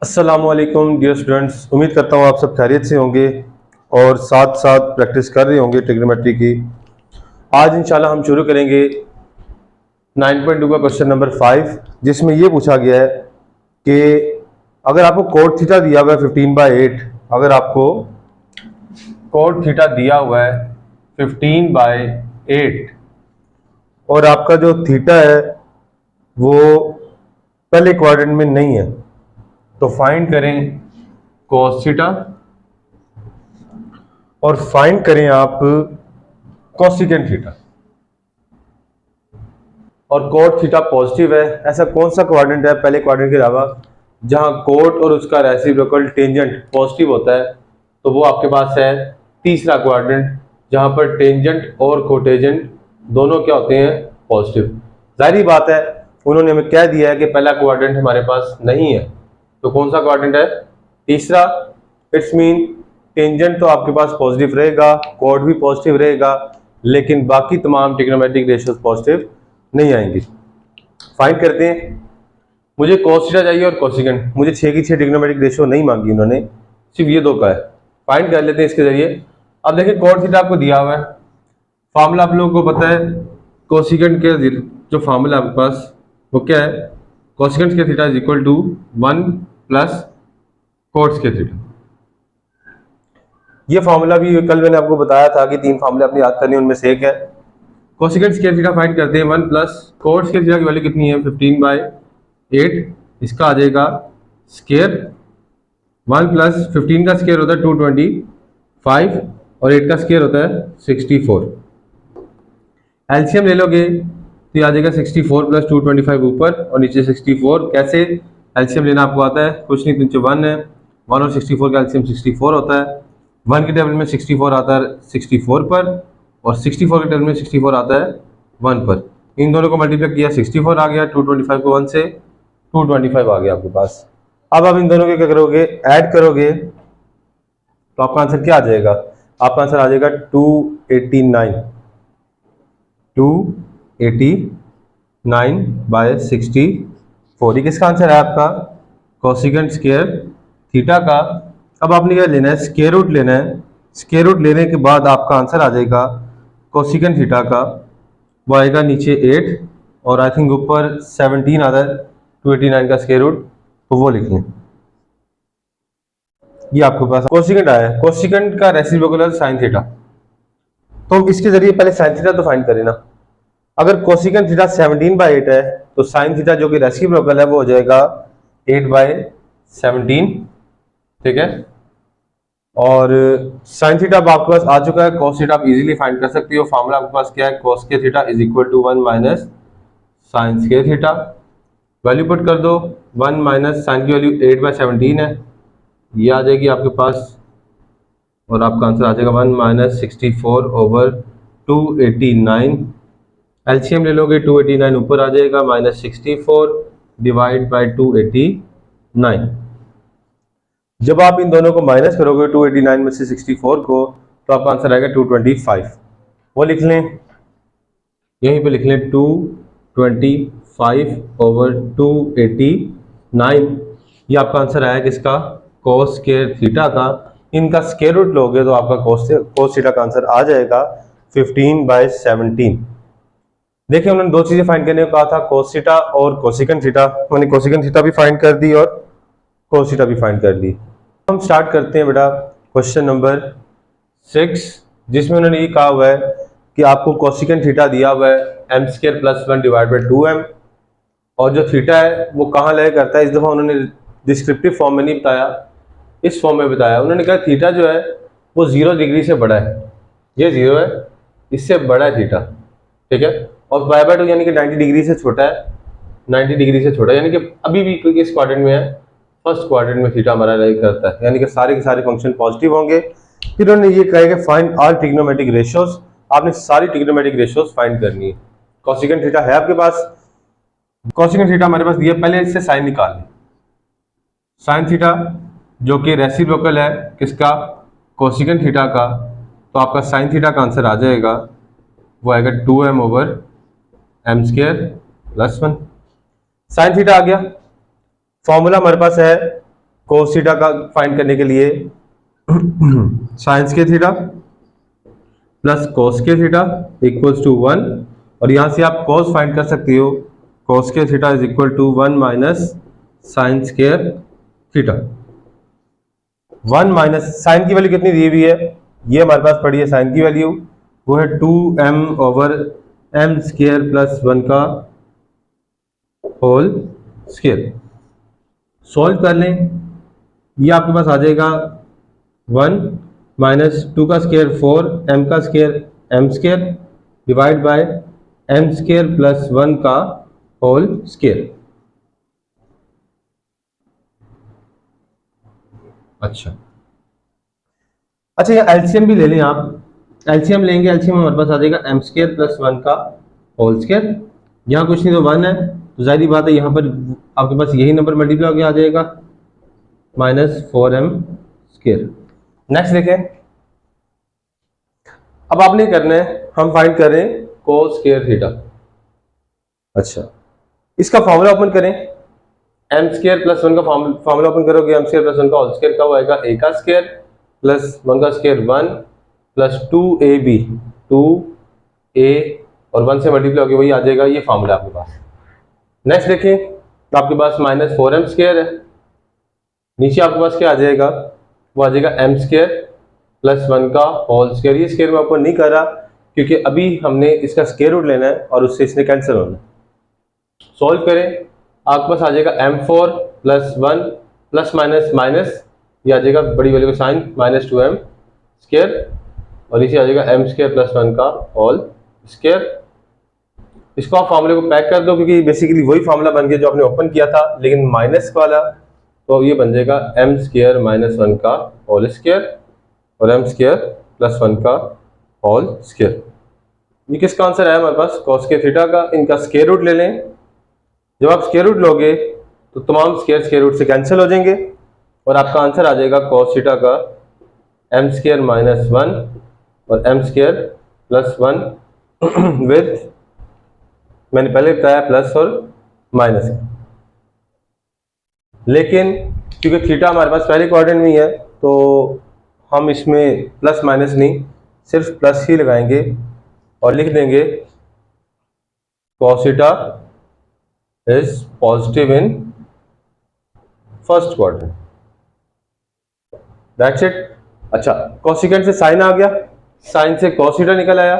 अस्सलामुअलैकुम dear students, उम्मीद करता हूँ आप सब खैरियत से होंगे और साथ साथ प्रैक्टिस कर रहे होंगे ट्रिग्नोमेट्री की। आज इंशाल्लाह हम शुरू करेंगे 9.2 का क्वेश्चन नंबर 5, जिसमें ये पूछा गया है कि अगर आपको कोट थीटा दिया हुआ है 15/8, अगर आपको कोट थीटा दिया हुआ है 15/8 और आपका जो थीटा है वो पहले क्वाड्रेंट में नहीं है, तो फाइंड करें cos थीटा और फाइंड करें आप कोसिकेंट थीटा। और कोट थीटा पॉजिटिव है, ऐसा कौन सा क्वाड्रेंट है पहले क्वाड्रेंट के अलावा जहां कोट और उसका रेसिप्रोकल टेंजेंट पॉजिटिव होता है? तो वो आपके पास है तीसरा क्वाड्रेंट, जहां पर टेंजेंट और कोटेजेंट दोनों क्या होते हैं? पॉजिटिव। जाहिर बात है, उन्होंने हमें कह दिया है कि पहला क्वाड्रेंट हमारे पास नहीं है, तो कौन सा क्वाड्रेंट है? तीसरा। इट्स मीन टेंजेंट तो आपके पास पॉजिटिव रहेगा, कोड भी पॉजिटिव रहेगा, लेकिन बाकी तमाम ट्रिग्नोमेट्रिक रेशियोज पॉजिटिव नहीं आएंगी। फाइंड करते हैं। मुझे cos थीटा चाहिए और कोसिकेंट। मुझे 6 की 6 ट्रिग्नोमेट्रिक रेशियो नहीं मांगी उन्होंने, सिर्फ ये दो का है। फाइंड कर लेते हैं इसके जरिए। अब देखिए, cos थीटा आपको दिया हुआ है, फार्मूला आप लोगों को पता है। कोसिकेंट के जो फार्मूला आपके पास वो क्या है? कोसिकेंट के theta is equal to 1 plus cots के थीटा। ये फार्मूला भी कल मैंने आपको बताया था कि 3 फार्मूले अपनी याद करने, उनमें से एक है। कोसिकेंट स्क्वायर थीटा फाइंड करते हैं 1 प्लस कोट स्क्वायर थीटा की वैल्यू कितनी है? 15/8। इसका आ जाएगा स्क्वायर 1 प्लस 15 का स्क्वायर होता है 225 और 8 का स्क्वायर होता है 64। एलसीएम ले लोगे तो ये आ जाएगा 64 प्लस 225 ऊपर और नीचे 64। कैसे एलसीएम लेना आपको आता है? कुछ नहीं, नीचे 1 है, 1 और 64 का एलसीएम 64 होता है। 1 के टेबल में 64 आता है 64 पर और 64 के टेबल में 64 आता है 1 पर। इन दोनों को मल्टीप्लाई किया, 64 आ गया, 225 को 1 से 225 आ गया आपके पास। अब आप इन दोनों के क्या करोगे? ऐड करोगे तो आपका आंसर क्या आ जाएगा? आपका आंसर आ जाएगा 289/64। ये किसका आंसर है? आपका कोसिकेंट स्क्वायर थीटा का। अब आपने क्या लेना है? स्क्वायर रूट लेना है। स्क्वायर रूट लेने के बाद आपका आंसर आ जाएगा कोसिकेंट थीटा का, वो आएगा नीचे 8 और आई थिंक ऊपर 17 आता है 289 का स्क्वायर रूट, तो वो लिख लें। ये आपके पास कोसिकेंट आया है। कोसिकेंट का रेसिप्रोकल साइन थीटा, तो इसके जरिए पहले साइन थीटा तो फाइंड करें ना। अगर कोसिकेंट थीटा 17/8 है तो साइन थीटा जो कि रेसिप्रोकल है वो हो जाएगा 8/17। ठीक है, और साइन थीटा अब आपके पास आ चुका है। cos थीटा आप इजीली फाइंड कर सकते हो। फार्मूला आपके पास क्या है? cos के theta is equal to 1 minus sine square theta. Value put कर दो, 1 माइनस साइन की वैल्यू 8/17 है, ये आ जाएगी आपके पास, और आपका आंसर आ जाएगा 1 माइनस 64/289। एलसीएम ले लोगे 289 ऊपर आ जाएगा, माइनस 64 डिवाइड बाई 289। जब आप इन दोनों को माइनस करोगे 289 में से 64 को, तो आपका आंसर आएगा 225। वो लिख लें, यहीं पे लिख लें 225/289। ये आपका आंसर आया किसका? cos स्क्वायर थीटा का। इनका स्क्वायर रूट लोगे तो आपका cos थीटा का आंसर आ जाएगा 15/17। देखिए, उन्होंने दो चीजें फाइंड करने को कहा था, cos थीटा और कोसिकेंट थीटा। मैंने कोसिकेंट थीटा भी फाइंड कर दी और cos थीटा भी फाइंड कर दी। हम स्टार्ट करते हैं बेटा क्वेश्चन नंबर 6, जिसमें उन्होंने ये कहा हुआ है कि आपको कोसिकेंट थीटा दिया हुआ है m² + 1 डिवाइड बाई 2m, और जो थीटा है वो कहाँ लय करता है। इस दफ़ा उन्होंने डिस्क्रिप्टिव फॉर्म में नहीं बताया, इस फॉर्म में बताया। उन्होंने कहा थीटा जो है वो 0 डिग्री से बड़ा है, ये 0 है, इससे बड़ा है थीटा। ठीक है, और π/2 यानी कि 90 डिग्री से छोटा है, 90 डिग्री से छोटा, यानी कि अभी भी किस क्वाड्रेंट में है? फर्स्ट क्वाड्रेंट में थीटा हमारा लय करता है, यानी कि सारे के सारे फंक्शन पॉजिटिव होंगे। फिर उन्होंने ये कहा कि फाइंड ऑल ट्रिग्नोमेट्रिक रेशियोज। आपने सारी ट्रिग्नोमेट्रिक रेशियोज फाइंड करनी है। कोसिकेंट थीटा है आपके पास, कोसिकेंट थीटा हमारे पास दिया, पहले इससे साइन निकाल लें। साइन थीटा जो कि रेसिप्रोकल है किसका? कोसिकेंट थीटा का, तो आपका साइन थीटा का आंसर आ जाएगा, वो आएगा 2m/m² + 1। साइन थीटा आ गया। फॉर्मूला हमारे पास है कोस थीटा का फाइंड करने के लिए sine square theta plus cos square theta equals to 1, और यहां से आप कोस फाइंड कर सकती हो, cos square theta is equal to 1 minus sine square theta. 1 minus sine की वैल्यू कितनी दी हुई है, ये हमारे पास पड़ी है साइन की वैल्यू, वो है 2m over m square plus 1 का होल स्क्वायर। सॉल्व कर लें, ये आपके पास आ जाएगा 1 माइनस 2 का स्क्वायर 4, m का square m square divide by m square plus 1 का होल स्क्वायर। अच्छा ये एलसीएम भी ले लें आप, एलसीएम लेंगे, एलसीएम हमारे पास आ जाएगा m स्क्वायर प्लस 1 का होल स्क्वायर। यहाँ कुछ नहीं तो 1 है, तो जाहिर बात है यहाँ पर आपके पास यही नंबर मल्टीप्लाई होकर आ जाएगा माइनस 4m स्क्वायर। नेक्स्ट देखें, अब आपने करना है, हम फाइंड कर रहे हैं कोस स्क्वायर थीटा। अच्छा, इसका फॉर्मूला ओपन करें, m स्क्वायर प्लस 1 का फॉर्मूला ओपन करोगे, m स्क्वायर प्लस 1 का होल स्क्वायर का आएगा a का स्क्वायर प्लस 1 का स्क्वायर 1 प्लस 2ab, 2a और 1 से मल्टीप्लाई होकर वही आ जाएगा, ये फॉर्मूला आपके पास। नेक्स्ट देखें, तो आपके पास माइनस 4m स्क्वायर है, नीचे आपके पास क्या आ जाएगा, वो आ जाएगा m स्क्वायर प्लस 1 का होल स्क्वायर। ये स्क्वायर मैं ओपन नहीं कर रहा क्योंकि अभी हमने इसका स्क्वायर रूट लेना है और उससे इसने कैंसिल होना है। सॉल्व करें, आपके पास आ जाएगा m4 plus 1 plus minus minus, ये आ जाएगा बड़ी वैल्यू का साइन माइनस 2m स्क्वायर, और इसे आ जाएगा m स्क्वायर प्लस 1 का होल स्क्वायर। इसको आप फॉर्मूले को पैक कर दो क्योंकि बेसिकली वही फॉर्मूला बन गया जो आपने ओपन किया था, लेकिन माइनस वाला, तो ये बन जाएगा m स्क्वायर माइनस 1 का होल स्क्वायर और m स्क्वायर प्लस 1 का होल स्क्वायर। ये किसका आंसर है हमारे पास, कॉस स्क्वायर थीटा का। इनका स्क्वायर रूट ले लें, जब आप स्क्वायर रूट लोगे तो तमाम स्क्वायर रूट से कैंसिल हो जाएंगे और आपका आंसर आ जाएगा कॉस थीटा का m स्क्वायर माइनस 1 और m स्क्वायर प्लस 1 विथ, मैंने पहले बताया प्लस और माइनस, लेकिन क्योंकि थीटा हमारे पास पहले क्वाड्रेंट में ही है तो हम इसमें प्लस माइनस नहीं, सिर्फ प्लस ही लगाएंगे और लिख देंगे cos theta is positive in first quadrant, that's it. अच्छा, कोसिकेंट से साइन आ गया, साइन से cos थीटा निकल आया,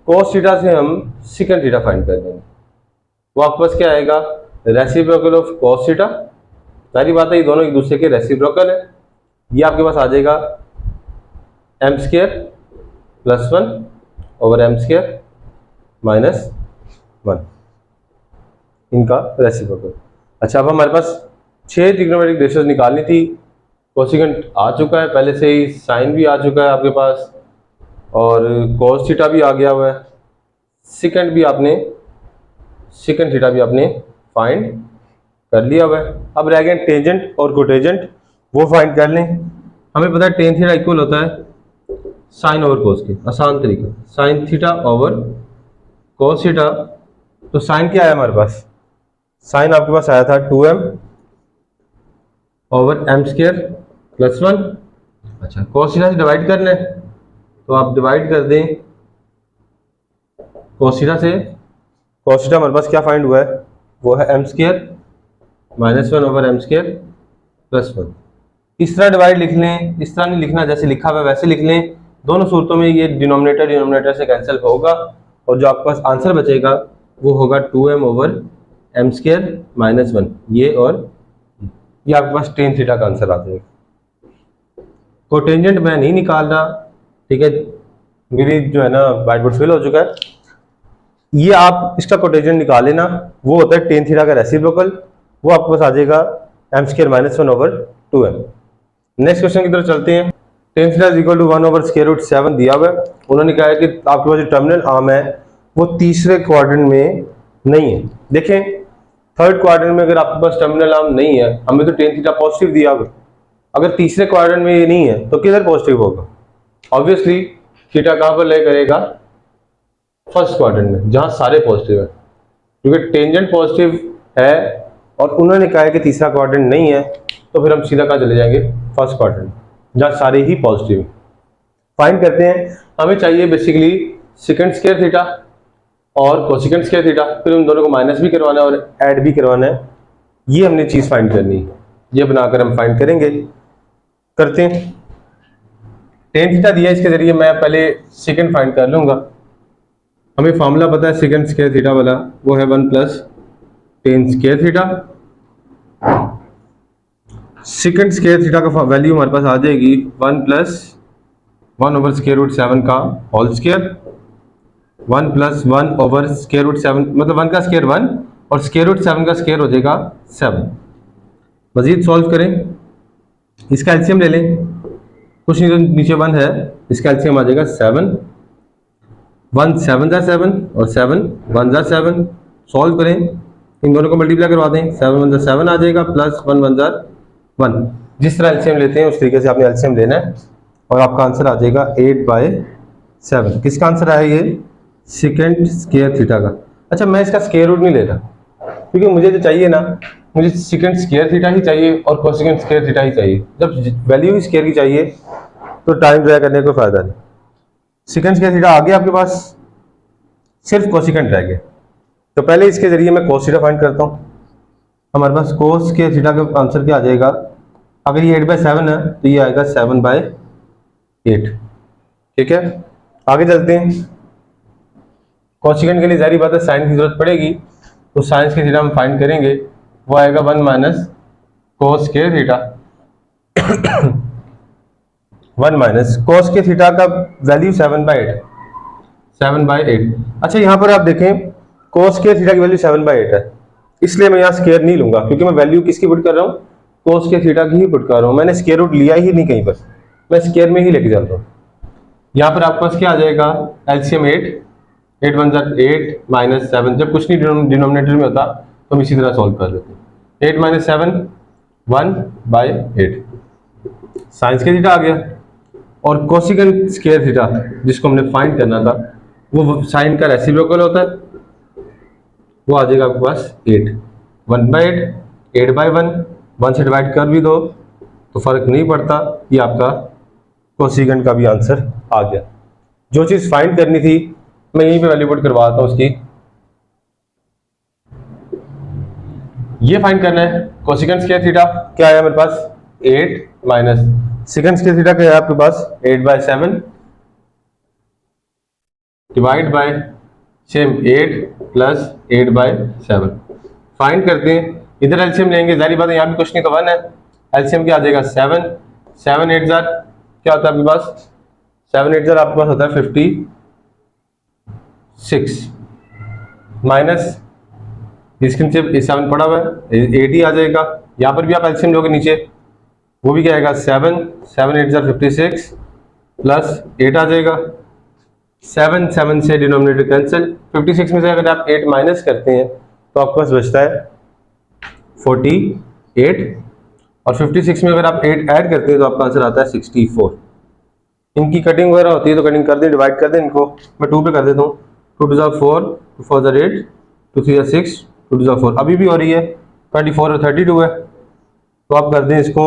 cos थीटा से हम सेकंड थीटा फाइंड कर देंगे, वो आपके पास क्या आएगा, रेसिप्रोकल ऑफ cos थीटा। सारी बात है, ये दोनों एक दूसरे के रेसिप्रोकल है, ये आपके पास आ जाएगा m square plus 1 over m स्क्वायर माइनस 1, इनका रेसिप्रोकल। अच्छा, अब हमारे पास 6 ट्रिग्नोमेट्रिक रेशियोज निकालनी थी, कोसिकेंट आ चुका है पहले से ही, साइन भी आ चुका है आपके पास और cos थीटा भी आ गया हुआ है, सेकंड थीटा भी आपने फाइंड कर लिया हुआ है। अब रह गए टेंजेंट और कोटेंजेंट, वो फाइंड कर लें। हमें पता है टेन थीटा इक्वल होता है साइन ओवर कोस के, आसान तरीका, sine theta over cos theta. तो साइन क्या आया हमारे पास, साइन आपके पास आया था 2m over m square plus 1। अच्छा, कोस थीटा से डिवाइड करना है तो आप डिवाइड कर दें कोस थीटा से, कोस थीटा हमारे पास क्या फाइंड हुआ है, वो है m स्क्वायर minus 1 over m square plus 1। इस तरह डिवाइड लिख लें, इस तरह नहीं लिखना, जैसे लिखा हुआ है वैसे लिख लें। दोनों सूरतों में ये डिनोमिनेटर से कैंसिल होगा और जो आपके पास आंसर बचेगा वो होगा 2m ओवर m स्क्वायर माइनस 1, ये और ये आपके पास टेन थीटा का आंसर आ जाएगा। कोटेंजेंट मैं नहीं निकाल रहा, ठीक है, मेरी जो है ना व्हाइट बोर्ड फिल हो चुका है। ये आप इसका कोटेंजेंट निकाल लेना, वो होता है टेन थीटा का रेसिप्रोकल, वो आपके पास आ जाएगा m स्क्वायर minus 1 over 2m। Next question की तरफ चलते हैं। Tan theta is equal to 1 over square root 7 दिया हुआ है। उन्होंने कहा है कि आपके पास जो टर्मिनल आर्म है वो तीसरे क्वाड्रेंट में नहीं है। देखें, थर्ड क्वाड्रेंट में अगर आपके पास टर्मिनल आर्म नहीं है, हमें तो टेन थीटा पॉजिटिव दिया हुआ, अगर तीसरे क्वाड्रेंट में ये नहीं है तो किधर पॉजिटिव होगा, ऑब्वियसली थीटा कहां पर ले करेगा, फर्स्ट क्वाड्रेंट में जहां सारे पॉजिटिव है, क्योंकि टेंजेंट पॉजिटिव है और उन्होंने कहा है कि तीसरा क्वाड्रेंट नहीं है, तो फिर हम सीधा कहाँ चले जाएंगे, फर्स्ट क्वाड्रेंट, जहाँ सारे ही पॉजिटिव। फाइंड करते हैं, हमें चाहिए बेसिकली सेकंड स्क्वायर थीटा और कोसेकंड स्क्वायर थीटा, फिर उन दोनों को माइनस भी करवाना है और ऐड भी करवाना है। ये हमने चीज फाइंड करनी है, ये बनाकर हम फाइंड करेंगे। करते हैं, टेन थीटा दिया, इसके जरिए मैं पहले सेकंड फाइंड कर लूंगा। हमें फार्मूला पता है सेकंड स्क्वायर थीटा वाला, वो है 1 plus ten square theta. Second square theta का वैल्यू हमारे पास आ जाएगी 1 प्लस 1 ओवर स्क्वायर रूट 7 का whole square, 1 plus 1 over square root 7, मतलब 1 का स्क्वायर 1 और स्क्वायर रूट 7 का स्क्वायर हो जाएगा 7। मजीद सॉल्व करें, इसका एलसीएम ले लें, कुछ नहीं तो नीचे 1 है, इसका एलसीएम आ जाएगा 7, 1 7 जार 7 और 7 1 जार 7। सॉल्व करें, इन दोनों को मल्टीप्लाई करवा दें, 7 1 जार 7 आ जाएगा प्लस 1 1 जार 1। जिस तरह एलसीएम लेते हैं उस तरीके से आपने एलसीएम लेना है और आपका आंसर आ जाएगा 8/7। किसका आंसर आया ये, सेकंड स्क्वायर थीटा का। अच्छा, मैं इसका स्क्वायर रूट नहीं ले रहा, क्योंकि मुझे जो चाहिए ना, मुझे सेकंड स्क्वायर थीटा ही चाहिए और कोसेकंड स्क्वायर थीटा ही चाहिए। जब वैल्यू ही स्क्वायर की चाहिए तो टाइम ड्राई करने का कोई फायदा नहीं। सेकंड स्क्वायर थीटा आ गया आपके पास, सिर्फ कोसेकंड रह गया, तो पहले इसके जरिए मैं कोस थीटा फाइंड करता हूँ। हमारे पास कोस स्क्वायर थीटा का आंसर क्या आ जाएगा, अगर ये 8/7 है तो ये आएगा 7/8। ठीक है, आगे चलते हैं। कोसेकंड के लिए जारी बात है साइन की जरूरत पड़ेगी, तो साइन के थीटा हम फाइंड करेंगे, वो आएगा 1 minus cos square theta. 1 minus cos के थीटा का वैल्यू 7/8। अच्छा, यहाँ पर आप देखें कोस के थीटा की वैल्यू 7/8 है, इसलिए मैं यहाँ स्क्वायर नहीं लूंगा, क्योंकि मैं वैल्यू किसकी पुट कर रहा हूँ, कोस के थीटा की ही पुट कर रहा हूँ। मैंने स्क्वायर रूट लिया ही नहीं कहीं पर, मैं स्क्वायर में ही लेके चल रहा हूँ। यहाँ पर आपके पास क्या आ जाएगा, एलसीएम 8 1 जार 8 माइनस 7। जब कुछ नहीं डिनोमिनेटर में होता तो हम इसी तरह सॉल्व कर लेते हैं। 8 माइनस 7 1/8। साइंस के थीटा आ गया, और कोसेकंड स्क्वायर थीटा जिसको हमने फाइंड करना था, वो साइन का रेसिप्रोकल होता है, वो आ जाएगा आपके पास 8। 1/8 8/1, 1 से डिवाइड कर भी दो तो फर्क नहीं पड़ता, ये आपका कोसेकंड का भी आंसर आ गया। जो चीज फाइंड करनी थी मैं यहीं पे वैल्यू पुट करवाता हूं उसकी। ये फाइंड करना है कोसेकंड स्क्वायर थीटा, क्या है मेरे पास 8 माइनस सेकंड स्क्वायर थीटा क्या है आपके पास 8/7 divide by same 8 plus 8/7। Find करते हैं, इधर एलसीएम लेंगे, जारी बात है यहाँ भी कुछ नहीं तो 1 है, एलसीएम क्या आ जाएगा 7 7 8 जार क्या होता है आपके पास, 7 8 जार आपके पास होता है 56 माइनस इसके नीचे 7 पड़ा हुआ है 8 ही आ जाएगा। यहाँ पर भी आप एलसीएम लोगे नीचे, वो भी क्या आएगा 7 7 8 जार 56 प्लस 8 आ जाएगा। 7 7 से डिनोमिनेटर कैंसिल, 56 में से अगर आप 8 माइनस करते हैं तो आपके पास बचता है 48, और 56 में अगर आप 8 ऐड करते हैं तो आपका आंसर आता है 64। इनकी कटिंग वगैरह होती है तो कटिंग कर दें, डिवाइड कर दें इनको, मैं 2 पे कर देता हूँ। 2 2 4 2 4 8 2 3 6 2 2 4, अभी भी हो रही है 24 और 32 है, तो आप कर दें इसको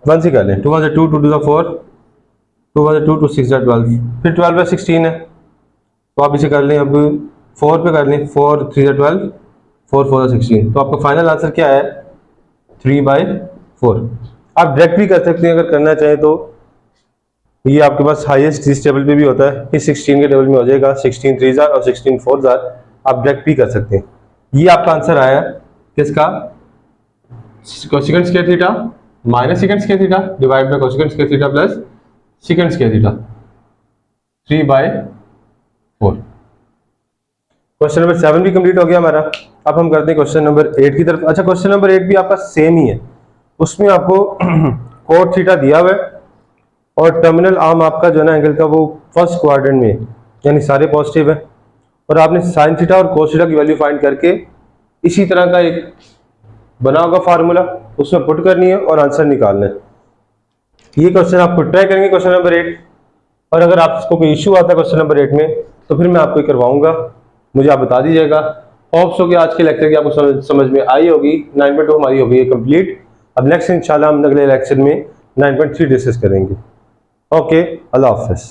1 से कर लें। 2 1 2 2 2 4 2 1 2 2 6 12, फिर 12/16 है, तो आप इसे कर लें, अब 4 पे कर लें, 4 3 12 4 4 16, तो आपका फाइनल आंसर क्या है 3/4। आप डायरेक्ट भी कर सकते हैं अगर करना चाहें तो, ये आपके पास हाईएस्ट इस टेबल पे भी होता है, इस 16 के टेबल में हो जाएगा 16 3 जार और 16 4 जार, आप डायरेक्ट भी कर सकते हैं। ये आपका आंसर आया किसका, cosecant square theta minus secant square theta divide by cosecant square theta plus secant square theta 3/4। Question number 7 भी कंप्लीट हो गया हमारा। अब हम करते हैं क्वेश्चन नंबर 8 की तरफ। अच्छा, क्वेश्चन नंबर 8 भी आपका सेम ही है, उसमें आपको कोट थीटा दिया हुआ है और टर्मिनल आर्म आपका जो है ना एंगल का वो फर्स्ट क्वाड्रेंट में, यानी सारे पॉजिटिव है, और आपने साइन थीटा और कोस थीटा की वैल्यू फाइंड करके इसी तरह का एक बना होगा फार्मूला, उसमें पुट करनी है और आंसर निकालना है। ये क्वेश्चन आप खुद ट्राई करेंगे क्वेश्चन नंबर 8, और अगर आपको कोई इशू आता है क्वेश्चन नंबर 8 में तो फिर मैं आपको करवाऊंगा, मुझे आप बता दीजिएगा। होप्स हो कि आज के लेक्चर की आपको समझ में आई होगी। 9.2 हमारी हो गई कंप्लीट। अब नेक्स्ट इंशाल्लाह हम अगले लेक्चर में 9.3 डिस्कस करेंगे। ओके, अल्लाह हाफ़िज़।